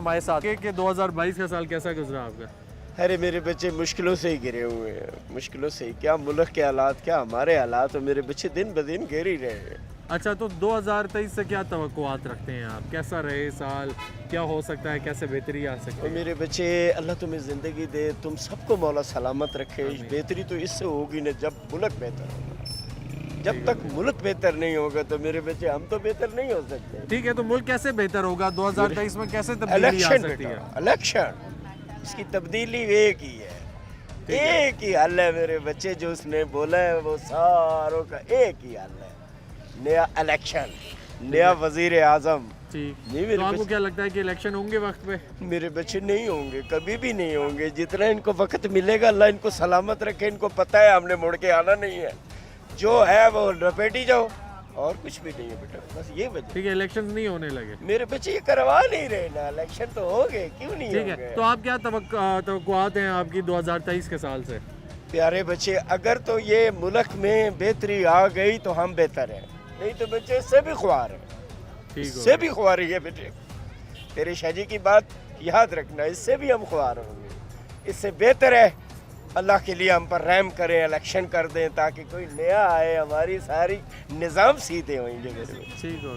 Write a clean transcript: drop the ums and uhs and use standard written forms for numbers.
हमारे साथ कि 2022 का साल कैसा गुजरा आपका? अरे मेरे बच्चे मुश्किलों से ही गिरे हुए हैं, मुश्किलों से ही। क्या मुल्क के हालात, क्या हमारे हालात, और मेरे बच्चे दिन ब दिन गिर ही रहे हैं। अच्छा, तो 2023 से क्या तवक्कुआत रखते हैं आप? कैसा रहे साल, क्या हो सकता है, कैसे बेहतरी आ सकती और है? मेरे बच्चे, अल्लाह तुम्हें ज़िंदगी दे, तुम सबको मौला सलामत रखे। आमीन। बेहतरी तो इससे होगी ना जब मुल्क बेहतर होगा। जब तक मुल्क बेहतर नहीं होगा तो मेरे बच्चे हम तो बेहतर नहीं हो सकते। ठीक है, तो मुल्क कैसे बेहतर होगा? 2023 में कैसे तब्दीली आ इलेक्शन सकती है? बेटा, इलेक्शन, इसकी तब्दीली एक ही है, एक ही हल है मेरे बच्चे। जो उसने बोला है वो सारों का एक ही हल है, नया इलेक्शन, नया वजीर आजम। ठीक, नहीं मेरे तो आपको बच्चे, क्या लगता है कि इलेक्शन होंगे वक्त पे? मेरे बच्चे नहीं होंगे, कभी भी नहीं होंगे। जितना इनको वक्त मिलेगा, अल्लाह इनको सलामत रखे। इनको पता है हमने मुड़ के आना नहीं है, जो है वो लपेटी जाओ, और कुछ भी नहीं है बेटा, बस ये वजह। ठीक है, इलेक्शन नहीं होने लगे। मेरे बच्चे ये करवा नहीं रहे ना, इलेक्शन तो हो गए, क्यों नहीं ठीक होंगे? है, तो आप क्या तवक्कुआत हैं आपकी 2023 के साल से? प्यारे बच्चे, अगर तो ये मुल्क में बेहतरी आ गई तो हम बेहतर हैं, नहीं तो बच्चे इससे भी ख्वार है, ठीक इससे हो भी ख्वारी है बेटे। तेरे शाजी की बात याद रखना, इससे भी हम ख्वार होंगे। इससे बेहतर है अल्लाह के लिए हम पर रहम करें, इलेक्शन कर दें, ताकि कोई नया आए, हमारी सारी निज़ाम सीधे होंगे मेरे। ठीक हो